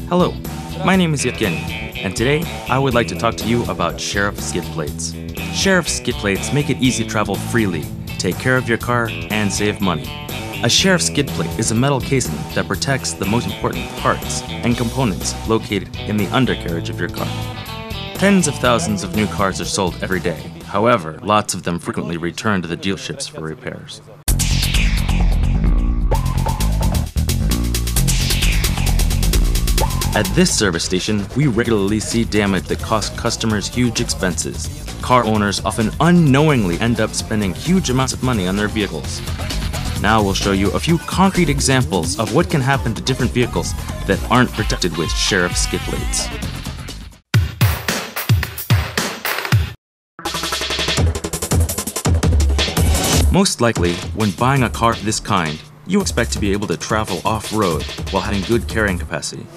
Hello, my name is Yevgeny, and today I would like to talk to you about Seriff skid plates. Seriff skid plates make it easy to travel freely, take care of your car, and save money. A Seriff skid plate is a metal casing that protects the most important parts and components located in the undercarriage of your car. Tens of thousands of new cars are sold every day. However, lots of them frequently return to the dealerships for repairs. At this service station, we regularly see damage that costs customers huge expenses. Car owners often unknowingly end up spending huge amounts of money on their vehicles. Now we'll show you a few concrete examples of what can happen to different vehicles that aren't protected with Seriff skid plates. Most likely, when buying a car of this kind, you expect to be able to travel off-road while having good carrying capacity.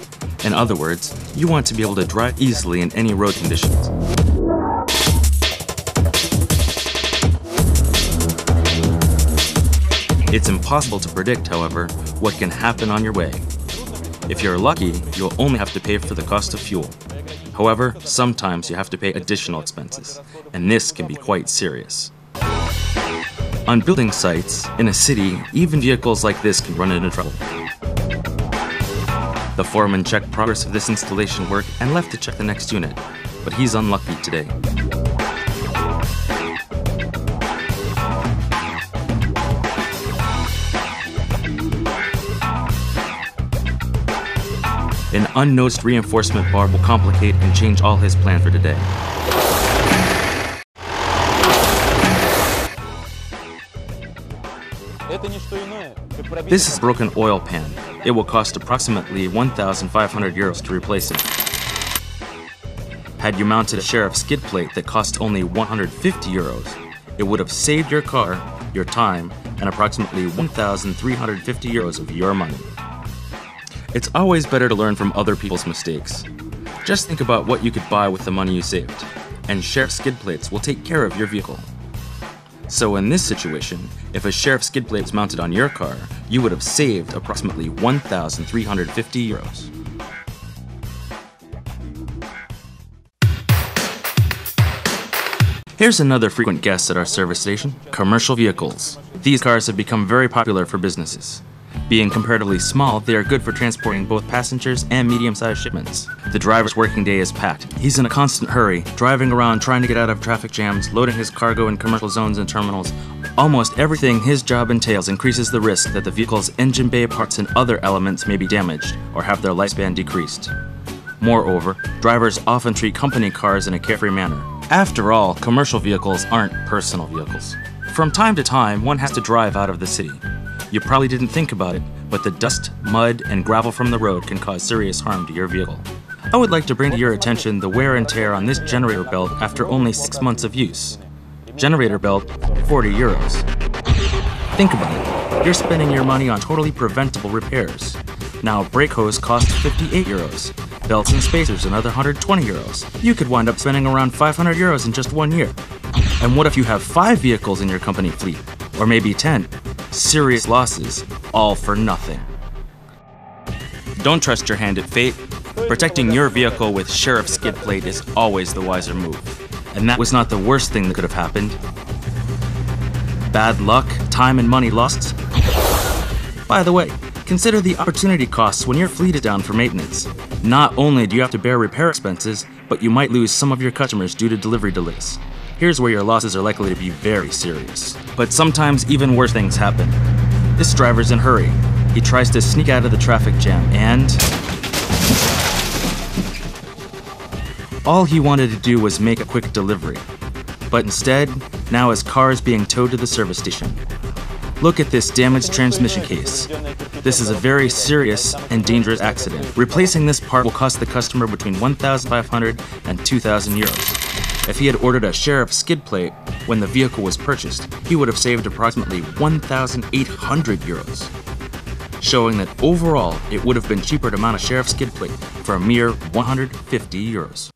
In other words, you want to be able to drive easily in any road conditions. It's impossible to predict, however, what can happen on your way. If you're lucky, you'll only have to pay for the cost of fuel. However, sometimes you have to pay additional expenses, and this can be quite serious. On building sites, in a city, even vehicles like this can run into trouble. The foreman checked progress of this installation work and left to check the next unit, but he's unlucky today. An unnoticed reinforcement bar will complicate and change all his plan for today. This is a broken oil pan. It will cost approximately 1,500 euros to replace it. Had you mounted a Seriff skid plate that cost only 150 euros, it would have saved your car, your time, and approximately 1,350 euros of your money. It's always better to learn from other people's mistakes. Just think about what you could buy with the money you saved, and Seriff skid plates will take care of your vehicle. So in this situation, if a Seriff skid plate was mounted on your car, you would have saved approximately 1,350 euros. Here's another frequent guest at our service station: commercial vehicles. These cars have become very popular for businesses. Being comparatively small, they are good for transporting both passengers and medium-sized shipments. The driver's working day is packed. He's in a constant hurry, driving around trying to get out of traffic jams, loading his cargo in commercial zones and terminals. Almost everything his job entails increases the risk that the vehicle's engine bay parts and other elements may be damaged or have their lifespan decreased. Moreover, drivers often treat company cars in a carefree manner. After all, commercial vehicles aren't personal vehicles. From time to time, one has to drive out of the city. You probably didn't think about it, but the dust, mud, and gravel from the road can cause serious harm to your vehicle. I would like to bring to your attention the wear and tear on this generator belt after only 6 months of use. Generator belt, 40 euros. Think about it. You're spending your money on totally preventable repairs. Now, brake hose costs 58 euros. Belts and spacers another 120 euros. You could wind up spending around 500 euros in just 1 year. And what if you have 5 vehicles in your company fleet? Or maybe 10? Serious losses, all for nothing. Don't trust your hand at fate. Protecting your vehicle with Seriff skid plate is always the wiser move. And that was not the worst thing that could have happened. Bad luck, time and money lost. By the way, consider the opportunity costs when your fleet is down for maintenance. Not only do you have to bear repair expenses, but you might lose some of your customers due to delivery delays. Here's where your losses are likely to be very serious. But sometimes even worse things happen. This driver's in a hurry. He tries to sneak out of the traffic jam and... all he wanted to do was make a quick delivery. But instead, now his car is being towed to the service station. Look at this damaged transmission case. This is a very serious and dangerous accident. Replacing this part will cost the customer between 1,500 and 2,000 euros. If he had ordered a Seriff skid plate when the vehicle was purchased, he would have saved approximately 1,800 euros, showing that overall it would have been cheaper to mount a Seriff skid plate for a mere 150 euros.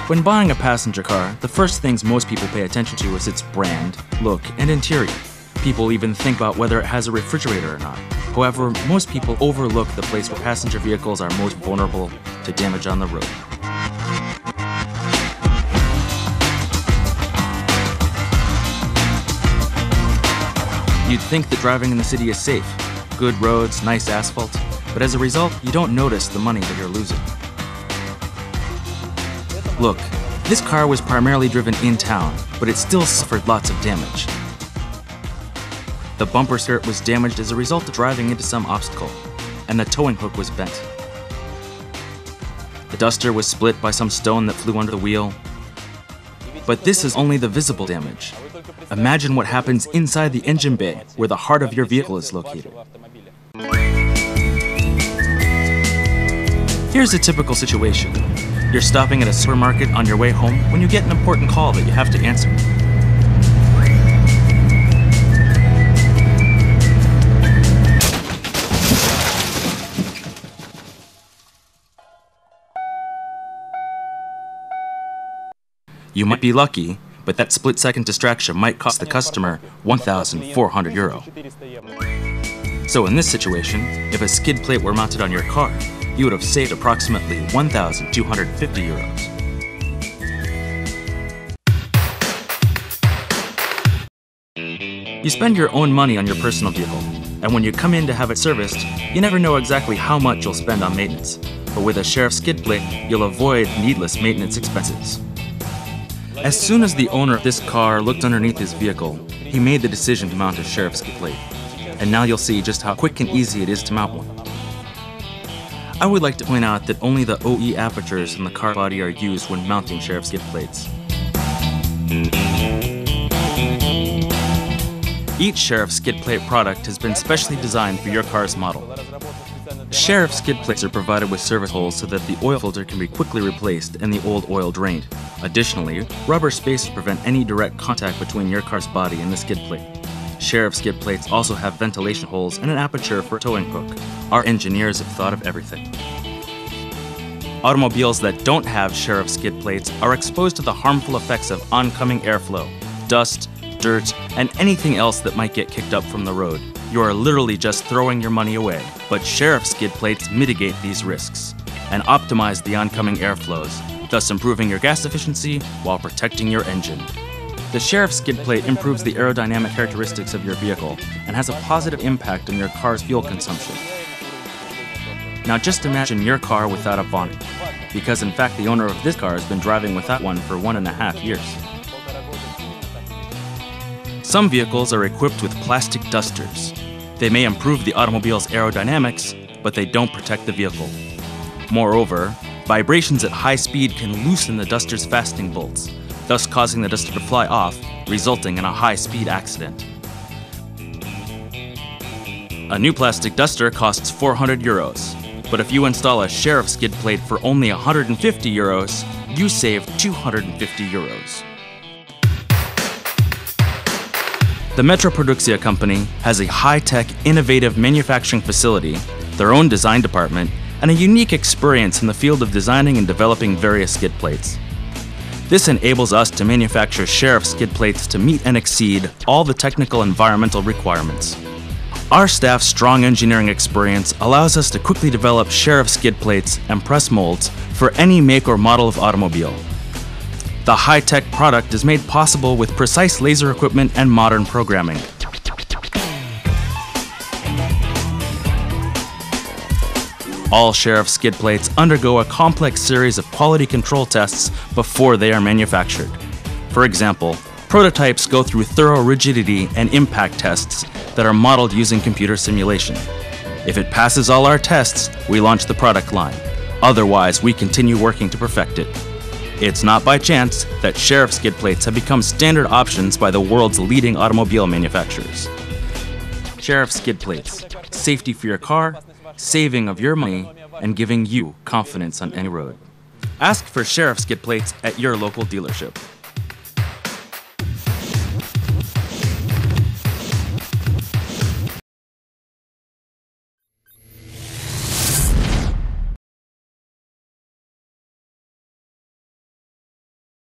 When buying a passenger car, the first things most people pay attention to is its brand, look, and interior. People even think about whether it has a refrigerator or not. However, most people overlook the place where passenger vehicles are most vulnerable to damage on the road. You'd think that driving in the city is safe. Good roads, nice asphalt, but as a result, you don't notice the money that you're losing. Look, this car was primarily driven in town, but it still suffered lots of damage. The bumper skirt was damaged as a result of driving into some obstacle, and the towing hook was bent. The duster was split by some stone that flew under the wheel. But this is only the visible damage. Imagine what happens inside the engine bay, where the heart of your vehicle is located. Here's a typical situation. You're stopping at a supermarket on your way home when you get an important call that you have to answer. You might be lucky, but that split-second distraction might cost the customer €1,400. So in this situation, if a skid plate were mounted on your car, you would have saved approximately €1,250. You spend your own money on your personal vehicle, and when you come in to have it serviced, you never know exactly how much you'll spend on maintenance. But with a Seriff skid plate, you'll avoid needless maintenance expenses. As soon as the owner of this car looked underneath his vehicle, he made the decision to mount a Seriff skid plate. And now you'll see just how quick and easy it is to mount one. I would like to point out that only the OE apertures in the car body are used when mounting Seriff skid plates. Each Seriff skid plate product has been specially designed for your car's model. Seriff skid plates are provided with service holes so that the oil filter can be quickly replaced and the old oil drained. Additionally, rubber spacers prevent any direct contact between your car's body and the skid plate. Seriff skid plates also have ventilation holes and an aperture for a towing hook. Our engineers have thought of everything. Automobiles that don't have Seriff skid plates are exposed to the harmful effects of oncoming airflow, dust, dirt, and anything else that might get kicked up from the road. You are literally just throwing your money away. But Seriff skid plates mitigate these risks and optimize the oncoming airflows, thus improving your gas efficiency while protecting your engine. The Seriff skid plate improves the aerodynamic characteristics of your vehicle and has a positive impact on your car's fuel consumption. Now just imagine your car without a bonnet, because in fact the owner of this car has been driving without one for 1.5 years. Some vehicles are equipped with plastic dusters. They may improve the automobile's aerodynamics, but they don't protect the vehicle. Moreover, vibrations at high speed can loosen the duster's fastening bolts, thus causing the duster to fly off, resulting in a high-speed accident. A new plastic duster costs €400, but if you install a Seriff skid plate for only €150, you save €250. The Metro Producția company has a high-tech, innovative manufacturing facility, their own design department, and a unique experience in the field of designing and developing various skid plates. This enables us to manufacture Seriff skid plates to meet and exceed all the technical and environmental requirements. Our staff's strong engineering experience allows us to quickly develop Seriff skid plates and press molds for any make or model of automobile. The high-tech product is made possible with precise laser equipment and modern programming. All Seriff skid plates undergo a complex series of quality control tests before they are manufactured. For example, prototypes go through thorough rigidity and impact tests that are modeled using computer simulation. If it passes all our tests, we launch the product line. Otherwise, we continue working to perfect it. It's not by chance that Seriff skid plates have become standard options by the world's leading automobile manufacturers. Seriff skid plates, safety for your car, saving of your money, and giving you confidence on any road. Ask for Seriff skid plates at your local dealership.